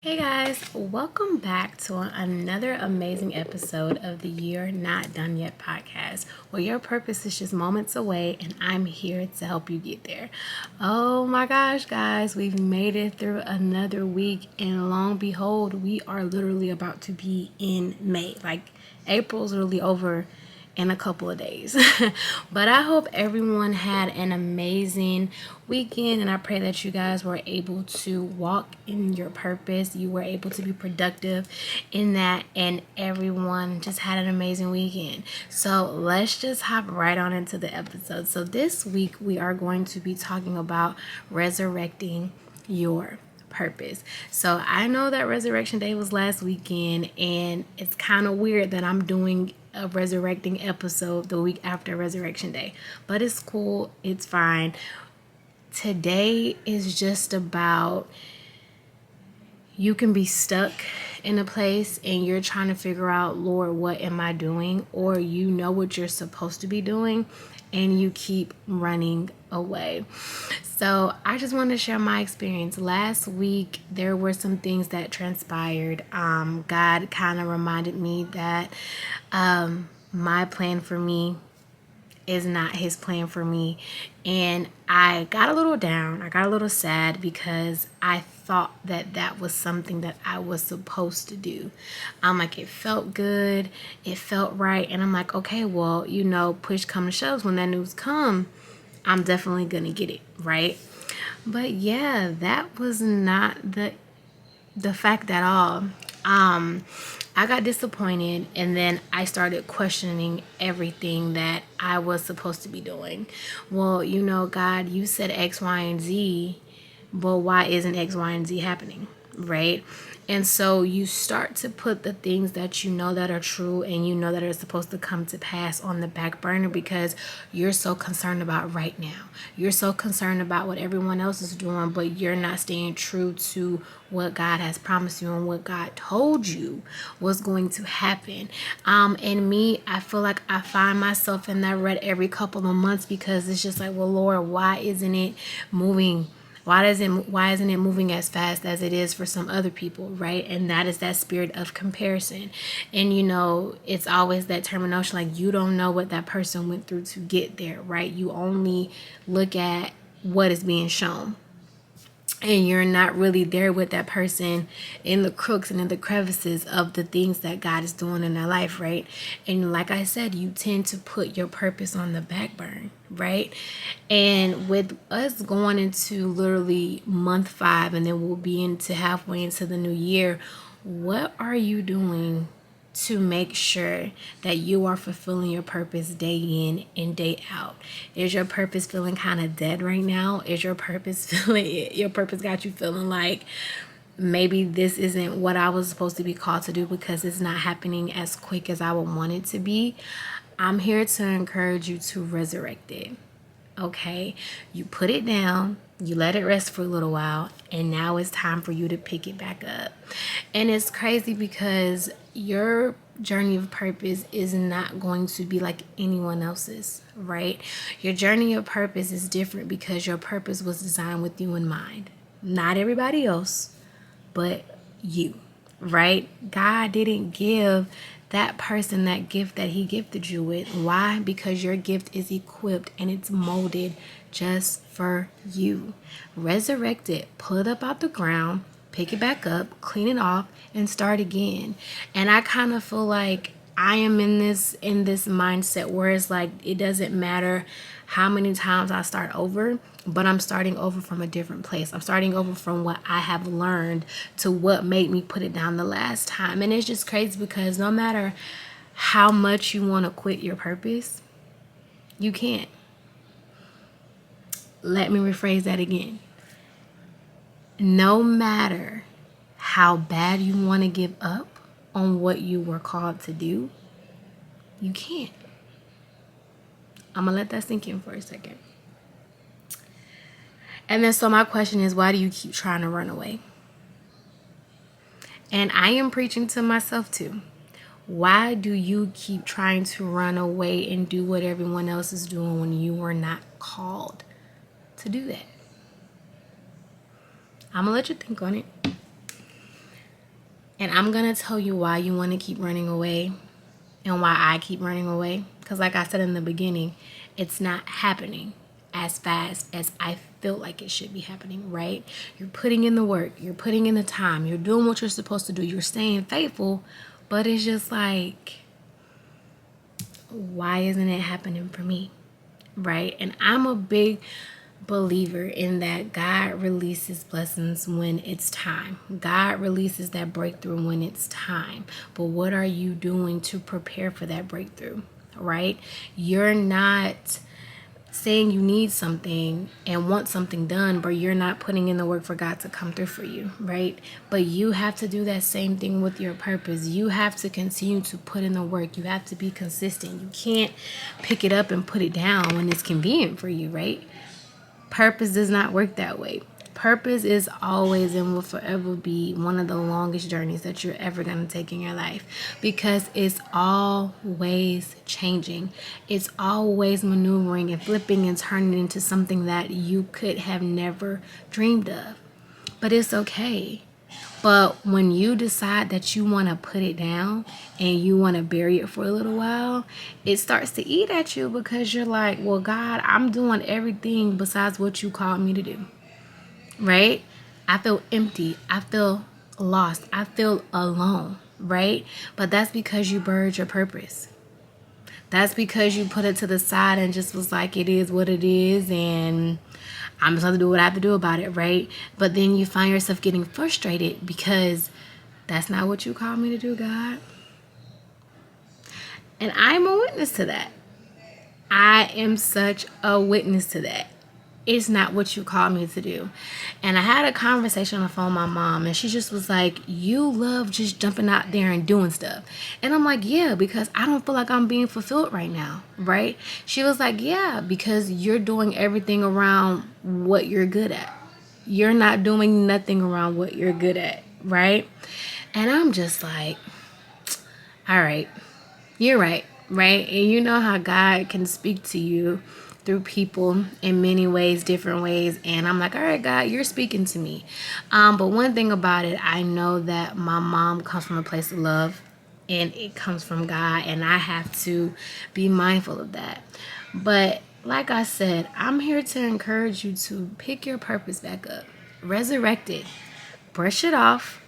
Hey guys, welcome back to another amazing episode of the You're Not Done Yet podcast, where your purpose is just moments away and I'm here to help you get there. Oh my gosh, guys, we've made it through another week, and long behold, we are literally about to be in May. Like, April's really over in a couple of days. But I hope everyone had an amazing weekend, and I pray that you guys were able to walk in your purpose. You were able to be productive in that, and everyone just had an amazing weekend. So let's just hop right on into the episode. So this week we are going to be talking about resurrecting your purpose. So I know that Resurrection Day was last weekend, and it's kind of weird that I'm doing a resurrecting episode the week after Resurrection Day, but it's cool, it's fine. Today is just about, you can be stuck in a place and you're trying to figure out, Lord, what am I doing? Or you know what you're supposed to be doing and you keep running away. So I just want to share my experience. Last week, there were some things that transpired. God kind of reminded me that my plan for me is not his plan for me. And I got a little down. I got a little sad because I thought that that was something that I was supposed to do. Like, it felt good. It felt right. And I'm like, okay, well, push come to shoves. When that news come, I'm definitely going to get it, right? But yeah, that was not the fact at all. I got disappointed, and then I started questioning everything that I was supposed to be doing. Well, God, you said X, Y, and Z, but why isn't X, Y, and Z happening, right? And so you start to put the things that you know that are true and you know that are supposed to come to pass on the back burner because you're so concerned about right now. You're so concerned about what everyone else is doing, but you're not staying true to what God has promised you and what God told you was going to happen. And me, I feel like I find myself in that rut every couple of months because it's just like, well, Lord, why isn't it moving? Why isn't it moving as fast as it is for some other people, right? And that is that spirit of comparison. And it's always that terminology, like, you don't know what that person went through to get there, right? You only look at what is being shown. And you're not really there with that person in the crooks and in the crevices of the things that God is doing in their life, right? And like I said, you tend to put your purpose on the back burner, right? And with us going into literally month 5, and then we'll be into halfway into the new year, what are you doing to make sure that you are fulfilling your purpose day in and day out? Is your purpose feeling kind of dead right now? Is your purpose got you feeling like maybe this isn't what I was supposed to be called to do because it's not happening as quick as I would want it to be? I'm here to encourage you to resurrect it. Okay, you put it down, you let it rest for a little while, and now it's time for you to pick it back up. And it's crazy because your journey of purpose is not going to be like anyone else's, right? Your journey of purpose is different because your purpose was designed with you in mind. Not everybody else, but you, right? God didn't give that person that gift that he gifted you with. Why? Because your gift is equipped and it's molded just for you. Resurrect it, pull it up out the ground, pick it back up, clean it off, and start again. And I kind of feel like I am in this mindset where it's like, it doesn't matter how many times I start over, but I'm starting over from a different place. I'm starting over from what I have learned to what made me put it down the last time. And it's just crazy because no matter how much you want to quit your purpose, you can't. Let me rephrase that again. No matter how bad you want to give up on what you were called to do, you can't. I'm going to let that sink in for a second. And then so my question is, why do you keep trying to run away? And I am preaching to myself too. Why do you keep trying to run away and do what everyone else is doing when you were not called to do that? I'm going to let you think on it. And I'm going to tell you why you want to keep running away and why I keep running away. Because like I said in the beginning, it's not happening as fast as I feel like it should be happening, right? You're putting in the work, you're putting in the time, you're doing what you're supposed to do, you're staying faithful, but it's just like, why isn't it happening for me, right? And I'm a big believer in that God releases blessings when it's time. God releases that breakthrough when it's time. But what are you doing to prepare for that breakthrough, right? You're not saying you need something and want something done, but you're not putting in the work for God to come through for you, right? But you have to do that same thing with your purpose. You have to continue to put in the work. You have to be consistent. You can't pick it up and put it down when it's convenient for you, right? Purpose does not work that way. Purpose is always and will forever be one of the longest journeys that you're ever going to take in your life, because it's always changing. It's always maneuvering and flipping and turning into something that you could have never dreamed of. But it's okay. But when you decide that you want to put it down and you want to bury it for a little while, it starts to eat at you, because you're like, well, God, I'm doing everything besides what you called me to do, right? I feel empty. I feel lost. I feel alone, right? But that's because you buried your purpose. That's because you put it to the side and just was like, it is what it is, and I'm just going to do what I have to do about it, right? But then you find yourself getting frustrated because that's not what you called me to do, God. And I'm a witness to that. I am such a witness to that. It's not what you called me to do. And I had a conversation on the phone with my mom, and she just was like, you love just jumping out there and doing stuff. And I'm like, yeah, because I don't feel like I'm being fulfilled right now, right? She was like, yeah, because you're doing everything around what you're good at. You're not doing nothing around what you're good at, right? And I'm just like, all right, you're right, right? And you know how God can speak to you through people in many ways, different ways. And I'm like, all right, God, you're speaking to me. But one thing about it, I know that my mom comes from a place of love, and it comes from God, and I have to be mindful of that. But like I said, I'm here to encourage you to pick your purpose back up, resurrect it, brush it off,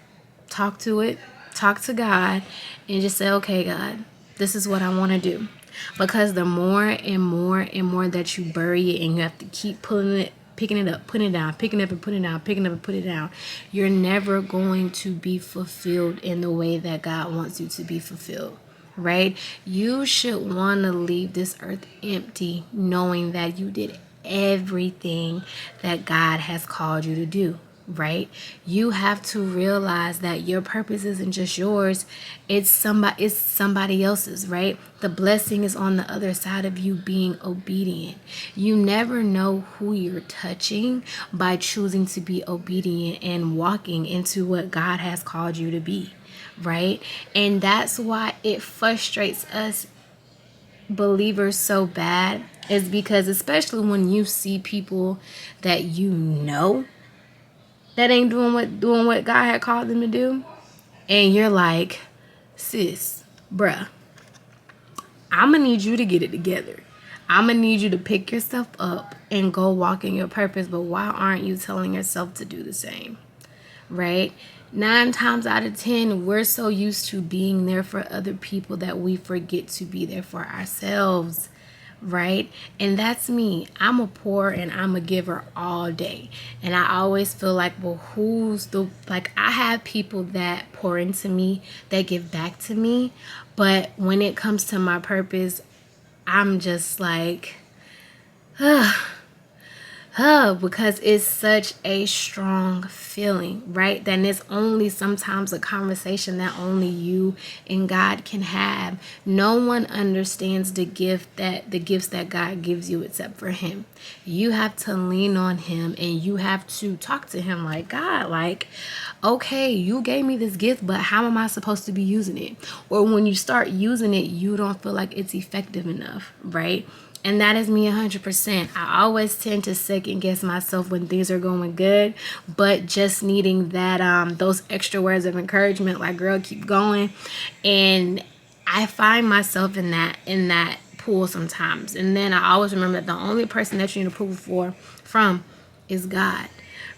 talk to it, talk to God, and just say, okay, God, this is what I want to do. Because the more and more and more that you bury it and you have to keep pulling it, picking it up, putting it down, picking it up and putting it down, picking it up and putting it down, you're never going to be fulfilled in the way that God wants you to be fulfilled, right? You should want to leave this earth empty, knowing that you did everything that God has called you to do. Right? You have to realize that your purpose isn't just yours. It's somebody else's, right? The blessing is on the other side of you being obedient. You never know who you're touching by choosing to be obedient and walking into what God has called you to be, right? And that's why it frustrates us believers so bad, is because especially when you see people that you know that ain't doing what God had called them to do, and you're like, sis, bruh, I'm gonna need you to get it together. I'm gonna need you to pick yourself up and go walk in your purpose. But why aren't you telling yourself to do the same, right? 9 times out of 10, we're so used to being there for other people that we forget to be there for ourselves, right? And that's me. I'm a pour and I'm a giver all day. And I always feel like, well, I have people that pour into me, that give back to me. But when it comes to my purpose, I'm just like, because it's such a strong feeling, right? Then it's only sometimes a conversation that only you and God can have. No one understands the gifts that God gives you except for Him. You have to lean on Him, and you have to talk to Him like, God, like, okay, you gave me this gift, but how am I supposed to be using it? Or when you start using it, you don't feel like it's effective enough, right? And that is me 100%. I always tend to second guess myself when things are going good, but just needing that those extra words of encouragement, like, girl, keep going. And I find myself in that pool sometimes. And then I always remember that the only person that you need approval from is God.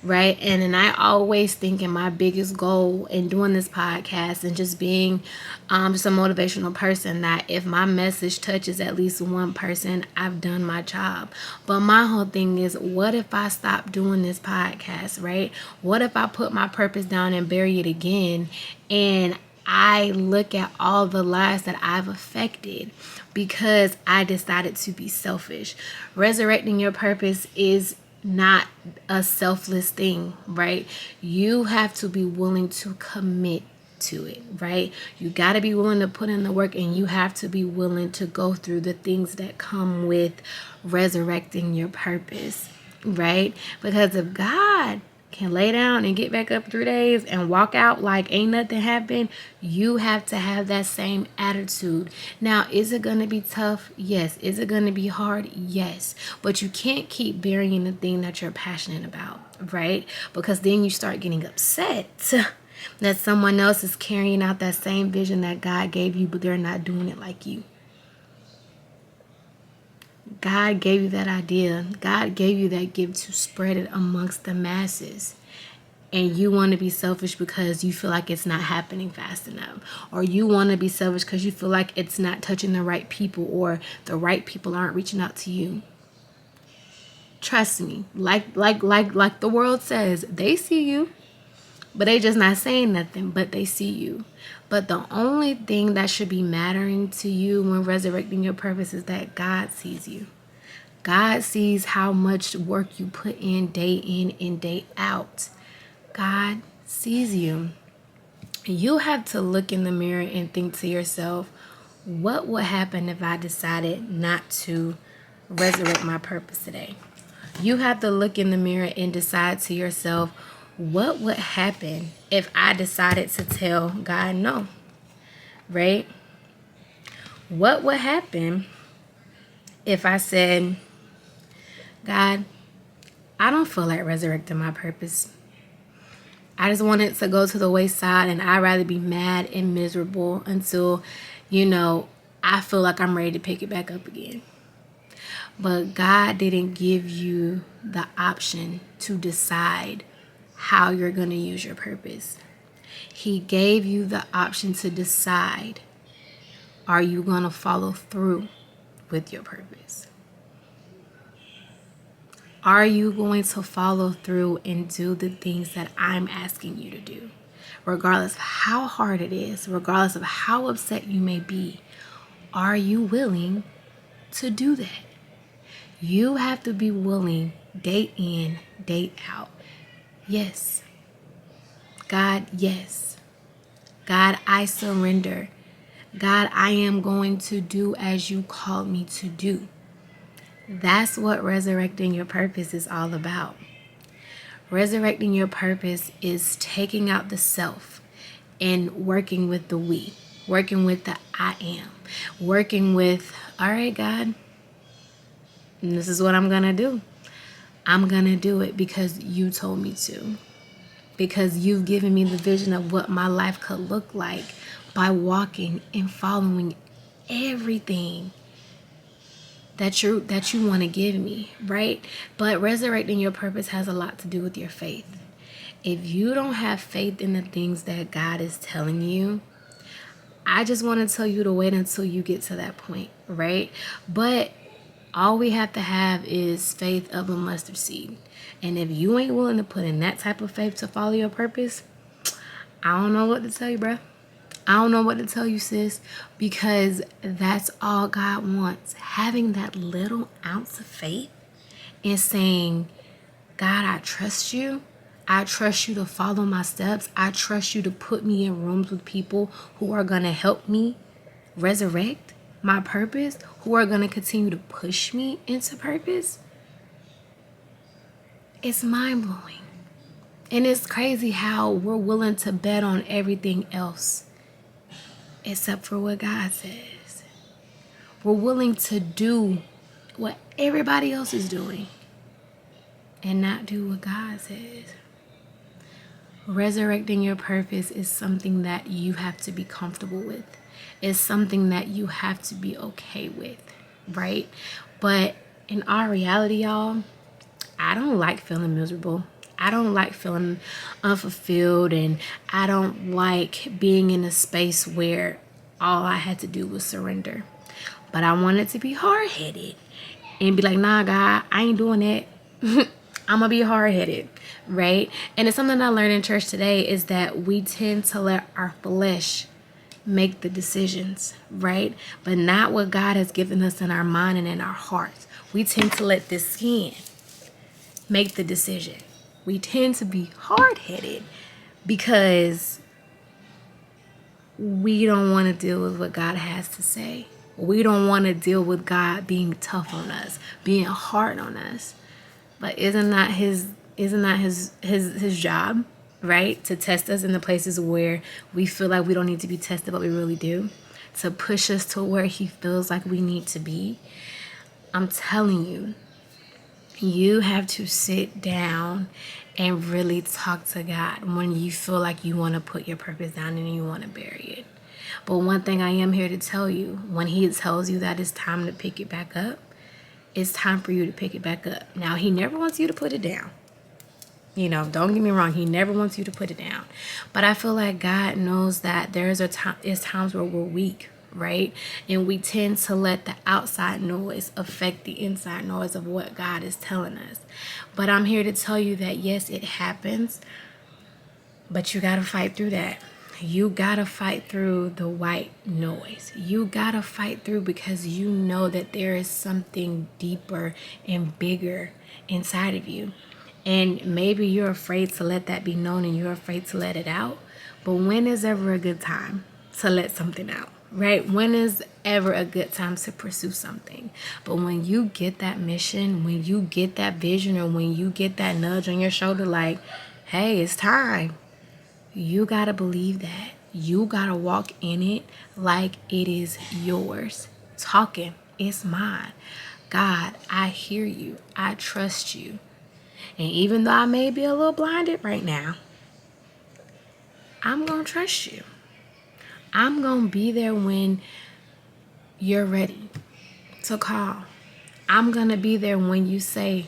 Right. And I always think in my biggest goal in doing this podcast and just being just a motivational person, that if my message touches at least one person, I've done my job. But my whole thing is, what if I stop doing this podcast? Right? What if I put my purpose down and bury it again, and I look at all the lives that I've affected because I decided to be selfish? Resurrecting your purpose is not a selfless thing, right? You have to be willing to commit to it, right? You got to be willing to put in the work, and you have to be willing to go through the things that come with resurrecting your purpose, right? Because if God can lay down and get back up 3 days and walk out like ain't nothing happened, you have to have that same attitude. Now, is it going to be tough? Yes. Is it going to be hard? Yes. But you can't keep burying the thing that you're passionate about, right? Because then you start getting upset that someone else is carrying out that same vision that God gave you, but they're not doing it like you. God gave you that idea. God gave you that gift to spread it amongst the masses. And you want to be selfish because you feel like it's not happening fast enough. Or you want to be selfish because you feel like it's not touching the right people, or the right people aren't reaching out to you. Trust me, like the world says, they see you, but they just not saying nothing, but they see you. But the only thing that should be mattering to you when resurrecting your purpose is that God sees you. God sees how much work you put in and day out. God sees you. You have to look in the mirror and think to yourself, what would happen if I decided not to resurrect my purpose today? You have to look in the mirror and decide to yourself, what would happen if I decided to tell God no? Right? What would happen if I said, God, I don't feel like resurrecting my purpose. I just want it to go to the wayside, and I'd rather be mad and miserable until, I feel like I'm ready to pick it back up again. But God didn't give you the option to decide how you're going to use your purpose. He gave you the option to decide, are you going to follow through with your purpose? Are you going to follow through and do the things that I'm asking you to do? Regardless of how hard it is, regardless of how upset you may be, are you willing to do that? You have to be willing, day in, day out. Yes. God, yes. God, I surrender. God, I am going to do as you called me to do. That's what resurrecting your purpose is all about. Resurrecting your purpose is taking out the self and working with the we, working with the I am, working with, all right, God, this is what I'm going to do. I'm going to do it because you told me to. Because you've given me the vision of what my life could look like by walking and following everything that you want to give me, right? But resurrecting your purpose has a lot to do with your faith. If you don't have faith in the things that God is telling you, I just want to tell you to wait until you get to that point, right? But all we have to have is faith of a mustard seed. And if you ain't willing to put in that type of faith to follow your purpose, I don't know what to tell you, bruh. I don't know what to tell you, sis, because that's all God wants. Having that little ounce of faith and saying, God, I trust you. I trust you to follow my steps. I trust you to put me in rooms with people who are going to help me resurrect my purpose, who are going to continue to push me into purpose. It's mind-blowing. And it's crazy how we're willing to bet on everything else except for what God says. We're willing to do what everybody else is doing and not do what God says. Resurrecting your purpose is something that you have to be comfortable with. It's something that you have to be okay with, right? But in our reality, y'all, I don't like feeling miserable. I don't like feeling unfulfilled, and I don't like being in a space where all I had to do was surrender. But I wanted to be hard-headed and be like, nah, God, I ain't doing that. I'm going to be hard-headed, right? And it's something I learned in church today is that we tend to let our flesh make the decisions, right? But not what God has given us in our mind and in our hearts. We tend to let this skin make the decision. We tend to be hard-headed because we don't want to deal with what God has to say. We don't want to deal with God being tough on us, being hard on us. But isn't that his job, right? To test us in the places where we feel like we don't need to be tested, but we really do. To push us to where he feels like we need to be. I'm telling you, you have to sit down and really talk to God when you feel like you want to put your purpose down and you want to bury it. But one thing I am here to tell you, when he tells you that it's time to pick it back up, it's time for you to pick it back up. Now, he never wants you to put it down. You know, don't get me wrong. He never wants you to put it down. But I feel like God knows that there's times where we're weak, right? And we tend to let the outside noise affect the inside noise of what God is telling us. But I'm here to tell you that, yes, it happens. But you got to fight through that. You got to fight through the white noise. You got to fight through because you know that there is something deeper and bigger inside of you. And maybe you're afraid to let that be known and you're afraid to let it out. But when is ever a good time to let something out, right? When is ever a good time to pursue something? But when you get that mission, when you get that vision, or when you get that nudge on your shoulder like, hey, it's time. You got to believe that. You got to walk in it like it is yours. Talking, it's mine. God, I hear you. I trust you. And even though I may be a little blinded right now, I'm going to trust you. I'm going to be there when you're ready to call. I'm going to be there when you say,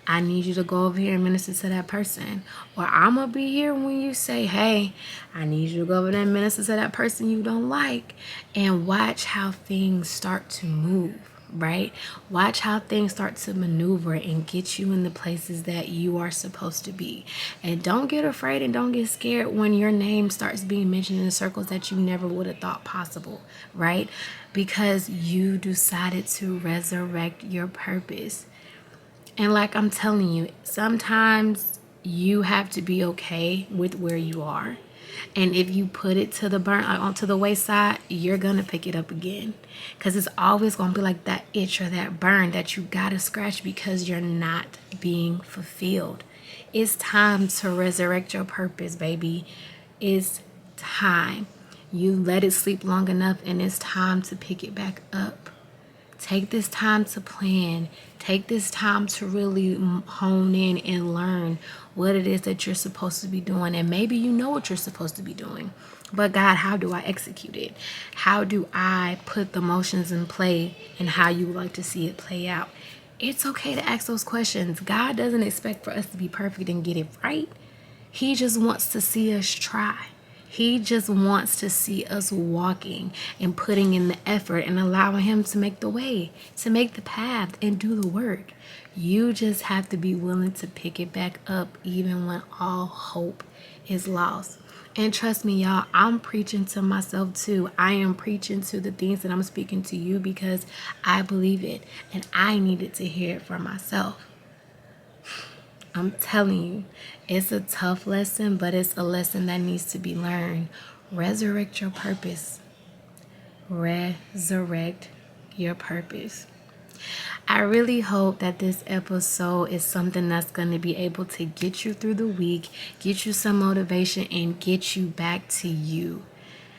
I need you to go over here and minister to that person. Or I'm going to be here when you say, hey, I need you to go over there and minister to that person you don't like. And watch how things start to move, right? Watch how things start to maneuver and get you in the places that you are supposed to be. And don't get afraid and don't get scared when your name starts being mentioned in circles that you never would have thought possible, right? Because you decided to resurrect your purpose. And like I'm telling you, sometimes you have to be okay with where you are. And if you put it to the onto the wayside, you're going to pick it up again. Because it's always going to be like that itch or that burn that you got to scratch because you're not being fulfilled. It's time to resurrect your purpose, baby. It's time. You let it sleep long enough and it's time to pick it back up. Take this time to plan. Take this time to really hone in and learn what it is that you're supposed to be doing. And maybe you know what you're supposed to be doing. But God, how do I execute it? How do I put the motions in play and how you would like to see it play out? It's okay to ask those questions. God doesn't expect for us to be perfect and get it right. He just wants to see us try. He just wants to see us walking and putting in the effort and allowing him to make the way, to make the path and do the work. You just have to be willing to pick it back up even when all hope is lost. And trust me, y'all, I'm preaching to myself too. I am preaching to the things that I'm speaking to you because I believe it and I needed to hear it for myself. I'm telling you, it's a tough lesson, but it's a lesson that needs to be learned. Resurrect your purpose. Resurrect your purpose. I really hope that this episode is something that's going to be able to get you through the week, get you some motivation, and get you back to you.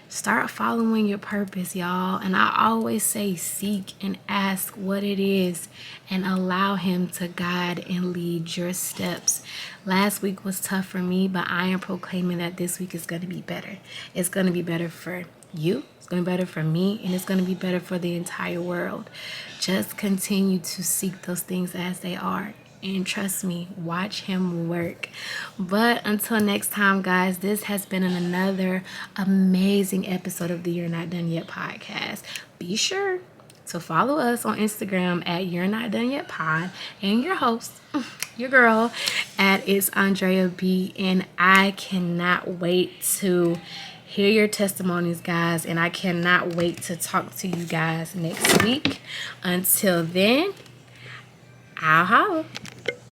Start following your purpose, y'all. And I always say seek and ask what it is and allow him to guide and lead your steps. Last week was tough for me, but I am proclaiming that this week is going to be better. It's going to be better for you. It's going to be better for me, and it's going to be better for the entire world. Just continue to seek those things as they are. And trust me, watch him work. But until next time, guys, this has been another amazing episode of the You're Not Done Yet podcast. Be sure to follow us on Instagram at You're Not Done Yet Pod, and your host, your girl, at It's Andrea B. And I cannot wait to hear your testimonies, guys, and I cannot wait to talk to you guys next week. Until then, I'll holla.